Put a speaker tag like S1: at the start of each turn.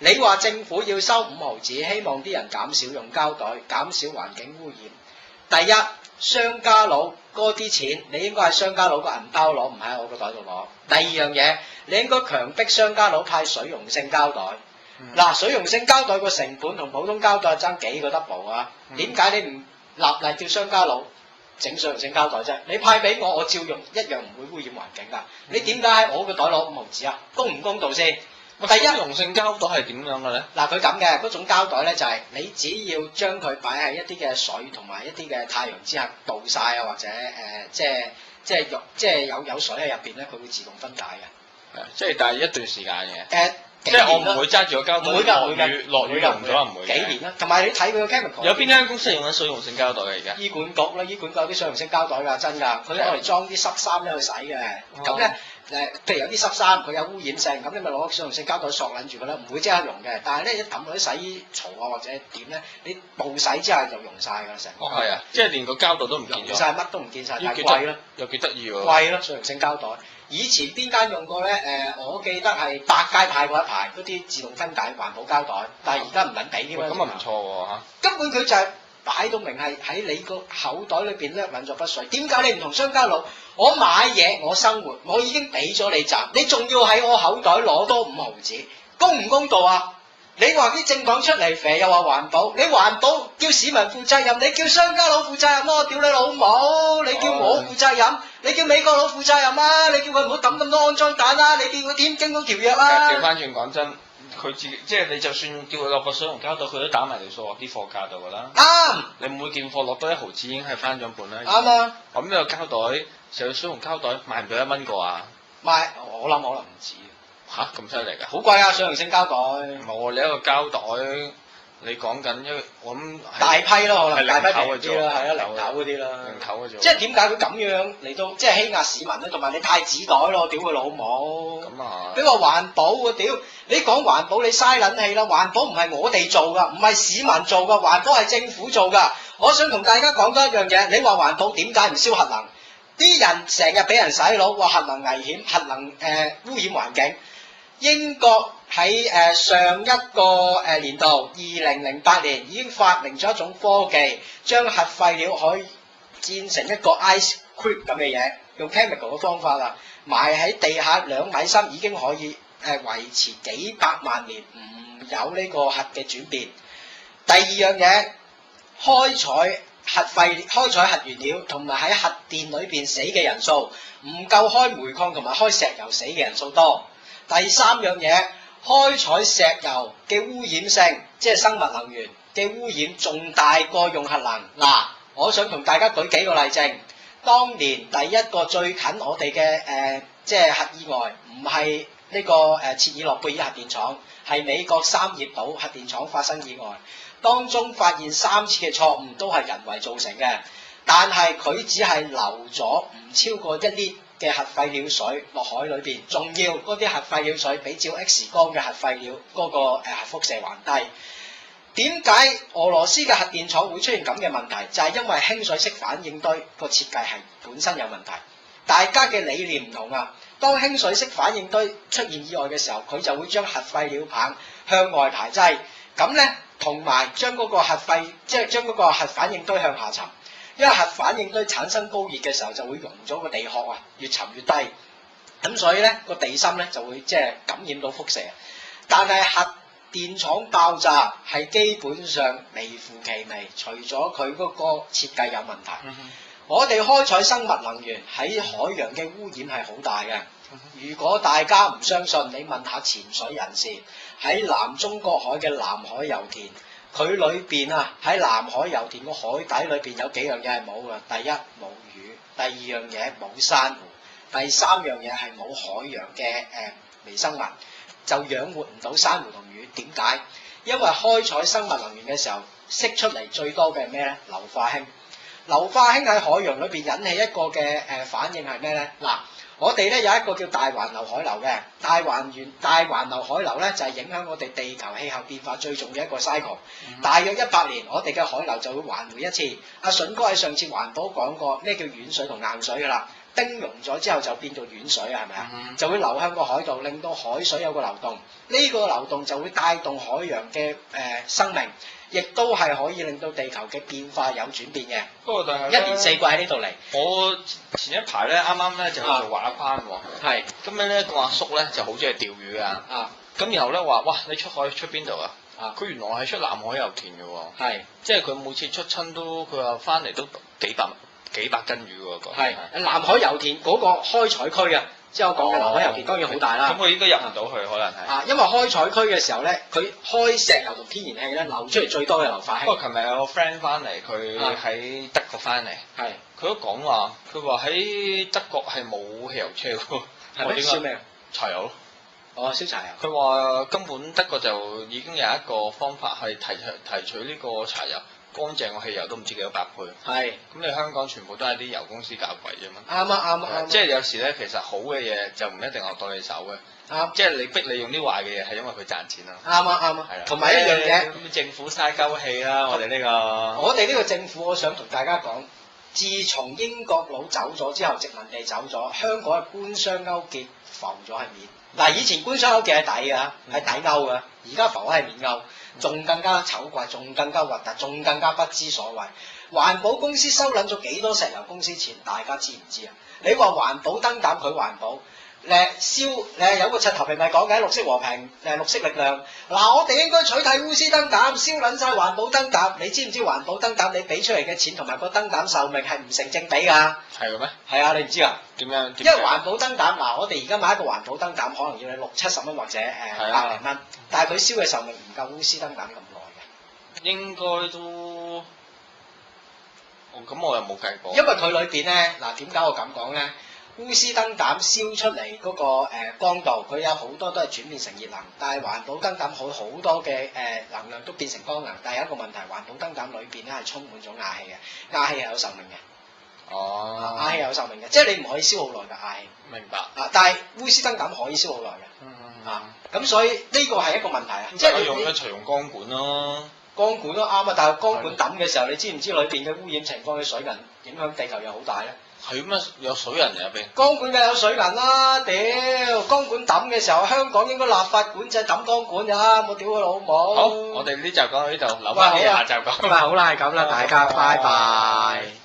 S1: 你話政府要收5毫子，希望啲人減少用膠袋，減少環境污染。第一，商家佬嗰啲錢，你應該喺商家佬個銀包攞，唔喺我個袋度攞。第二樣嘢，你應該強迫商家佬派水溶性膠袋。嗱，水溶性膠袋個成本同普通膠袋爭幾個 double 啊？點解你唔立例叫商家佬整水溶性膠袋啫？你派俾我，我照用，一樣唔會污染環境㗎。你點解喺我個袋攞5毫子啊？公唔公道先？第一，
S2: 水溶性膠袋係點樣嘅咧？
S1: 嗱，佢咁嘅嗰種膠袋咧，就係你只要將佢擺喺一啲嘅水同埋一啲嘅太陽之下暴曬啊，或者即係有水喺入邊咧，佢會自動分解嘅。
S2: 即係但係一段時間嘅。即係我唔會揸住個膠袋，落雨用咗唔會。
S1: 幾年啦，同埋你睇佢個 chemical。
S2: 有邊間公司用緊水溶性膠袋嘅而家？
S1: 醫管局啦，醫管局有啲水溶性膠袋㗎，真㗎，佢攞嚟裝啲濕衫咧去洗嘅。咁咧譬如有啲濕衫佢有污染性，咁你咪攞水溶性膠袋索撚住佢啦，唔會即刻溶嘅。但係咧一抌落啲洗衣槽啊或者點咧，你暴洗之後就溶晒㗎成個。
S2: 係啊，即係連個膠袋都唔見咗。
S1: 溶曬乜都唔見晒，但係貴咯。
S2: 又幾得意喎。
S1: 貴咯，水溶性膠袋。以前邊間用過咧？我記得係百佳派過一排嗰啲自動分解環保膠袋，但係而家唔撚俾添啦。
S2: 咁啊唔錯喎嚇！
S1: 根本佢就係擺到明係喺你個口袋裏邊掠撚咗筆水。點解你唔同商家佬？我買嘢我生活，我已經俾咗你賺，你仲要喺我口袋攞多5毫子，公唔公道啊？你話啲政黨出嚟肥又話環保，你環保叫市民負責任，你叫商家佬負責任咯？屌你老母！你叫我負責任，你叫美國佬負責任啊！你叫佢唔好抌咁多安裝彈啊！你叫佢簽京都條約啊！
S2: 調翻轉講真，佢自己即係你就算叫佢落個水溶膠袋，佢都打埋條數落啲貨價度㗎啦。
S1: 啱，
S2: 你每件貨落多1毫子已經係翻咗本啦。
S1: 啱啊！
S2: 咁呢個膠袋，成個水溶膠袋賣唔到1蚊個啊？
S1: 賣，我諗可能唔止。
S2: 嚇咁犀利㗎！
S1: 好貴啊！水溶性膠袋。
S2: 冇你一個膠袋，你講緊我諗
S1: 大批咯，可能大批
S2: 零頭嘅啫，
S1: 啲啦，係啊，零頭嗰啲啦。
S2: 零頭嘅啫。
S1: 即係點解佢咁樣嚟到即係欺壓市民咧？同埋你派紙袋咯，屌佢老母！
S2: 咁啊！
S1: 你話環保啊，屌！你講環保你嘥撚氣啦！環保唔係我哋做㗎，唔係市民做㗎，環保係政府做㗎。我想同大家講多一樣嘢，你話環保點解唔燒核能？啲人成日俾人洗腦，話核能危險，核能污染環境。英國喺上一個年度2008年已經發明咗一種科技，將核廢料可以煎成一個 ice cream 咁嘅嘢，用 chemical 嘅方法啊，埋喺地下2米深已經可以維持幾百萬年唔有呢個核嘅轉變。第二樣嘢，開採核原料同埋喺核電裏邊死嘅人數唔夠開煤礦同埋開石油死嘅人數多。第三樣嘢，開採石油嘅污染性，即係生物能源嘅污染，仲大過用核能。嗱，我想同大家舉幾個例證。當年第一個最近我哋嘅即係核意外，唔係呢個切爾諾貝爾核電廠，係美國三葉島核電廠發生意外，當中發現3次嘅錯誤都係人為造成嘅，但係佢只係流咗唔超過1列嘅核廢料水落海裏邊，仲要嗰啲核廢料水比照 X 光嘅核廢料嗰個核輻射還低。點解俄羅斯嘅核電廠會出現咁嘅問題？就係因為輕水式反應堆個設計係本身有問題，大家嘅理念唔同啊。當輕水式反應堆出現意外嘅時候，佢就會將核廢料棒向外排擠，咁咧同埋將嗰個將嗰個核反應堆向下沉。因為核反應堆產生高熱嘅時候，就會溶咗個地殼啊，越沉越低，咁所以咧個地心咧就會即係感染到輻射。但係核電廠爆炸係基本上微乎其微，除咗佢嗰個設計有問題。我哋開採生物能源喺海洋嘅污染係好大嘅。如果大家唔相信，你問下潛水人士，喺南中國海嘅南海油田。佢裏邊啊，喺南海油田個海底裏邊有幾樣嘢係冇嘅。第一冇魚，第二樣嘢冇珊瑚，第三樣嘢係冇海洋嘅微生物，就養活唔到珊瑚同魚。點解？因為開採生物能源嘅時候，釋出嚟最多嘅係咩咧？硫化氫。硫化氫喺海洋裏邊引起一個嘅反應係咩咧？嗱。我哋咧有一個叫大環流海流嘅，大環流海流咧就係影響我哋地球氣候變化最重要一個 cycle。大約100年，我哋嘅海流就會環回一次。阿筍哥喺上次環保講過咩叫軟水同硬水㗎啦。叮溶咗之後就變做軟水啊，係咪啊？
S2: 嗯
S1: 就會流向個海度，令到海水有個流動，呢、個流動就會帶動海洋嘅生命，亦都係可以令到地球嘅變化有轉變嘅。
S2: 不過但係
S1: 一年四季喺呢度嚟，
S2: 我前一排咧啱啱咧就去做畫框喎，
S1: 係
S2: 咁樣咧個阿叔咧就好中意釣魚㗎，
S1: 啊
S2: 咁然後咧話哇你出海出邊度啊？
S1: 啊
S2: 佢原來係出南海油田嘅喎，
S1: 係
S2: 即係佢每次出親都佢話翻嚟都幾百斤魚喎個。
S1: 係南海油田嗰個開採區啊，即係我講嘅南海油田當然好大啦。
S2: 咁佢應該入唔到去，可能係。
S1: 啊，因為開採區嘅時候咧，佢開石油同天然氣咧流出嚟最多嘅流化氣。
S2: 不過琴日有個 friend 翻嚟，佢喺德國翻嚟，
S1: 係
S2: 佢都講話，佢話喺德國係冇汽油車喎。
S1: 係咪燒咩？
S2: 柴油咯。
S1: 哦，燒柴油。
S2: 佢話根本德國就已經有一個方法係提取呢個柴油，乾淨個汽油都唔知幾多百倍。
S1: 係。
S2: 咁你香港全部都係啲油公司搞鬼啫嘛。
S1: 啱啊啱啊啱。
S2: 即係有時咧，其實好嘅嘢就唔一定落到你手嘅。
S1: 啱。
S2: 即係你逼你用啲壞嘅嘢，係因為佢賺錢咯。
S1: 啱啊啱啊。
S2: 係啦。
S1: 同埋一樣嘢，
S2: 咁政府嘥鳩氣啦，我哋呢個。
S1: 我哋呢個政府，我想同大家講，自從英國佬走咗之後，殖民地走咗，香港嘅官商勾結浮咗係面。嗱，以前官商勾結係底㗎，係底勾㗎，而家浮係面勾，仲更加醜怪，仲更加核突，仲更加不知所謂。環保公司收撚咗幾多石油公司錢？大家知唔知啊？你話環保燈膽佢環保，有個柒頭皮咪講嘅綠色和平綠色力量。嗱，我哋應該取締鎢絲燈膽，燒撚晒環保燈膽。你知唔知環保燈膽你俾出嚟嘅錢同埋個燈膽壽命係唔成正比㗎？
S2: 係嘅咩？
S1: 係啊，你唔知啊？
S2: 點樣？
S1: 因為環保燈膽嗱，我哋而家買一個環保燈膽可能要你60-70蚊或者百零蚊，但係佢燒嘅壽命唔夠鎢絲燈膽咁耐嘅。
S2: 應該都，咁我又冇計過。
S1: 因為佢裏邊咧，嗱點解我咁講咧？鎢絲燈膽燒出嚟嗰個光度，佢有好多都係轉變成熱能，但係環保燈膽佢好多嘅能量都變成光能，但係有一個問題，環保燈膽裏邊咧係充滿咗氬氣嘅，氬氣係有壽命嘅。
S2: 哦。
S1: 氬氣係有壽命嘅，即係你唔可以燒好耐嘅氬氣。
S2: 明白。
S1: 啊，但係鎢絲燈膽可以燒好耐嘅。啊，咁所以呢個係一個問題啊，即係
S2: 一齊用光管咯。
S1: 光管都啱啊，但係光管抌嘅時候，你知唔知裏邊嘅污染情況嘅水銀影響地球又好大咧？
S2: 係咩？有水銀入邊？
S1: 光管梗有水銀啦，屌！光管抌嘅時候，香港應該立法管制抌光管㗎，冇屌佢老母！
S2: 好，我哋呢集講到呢度，留翻啲下集講。
S1: 咁啊好啦，係咁啦，大家拜拜。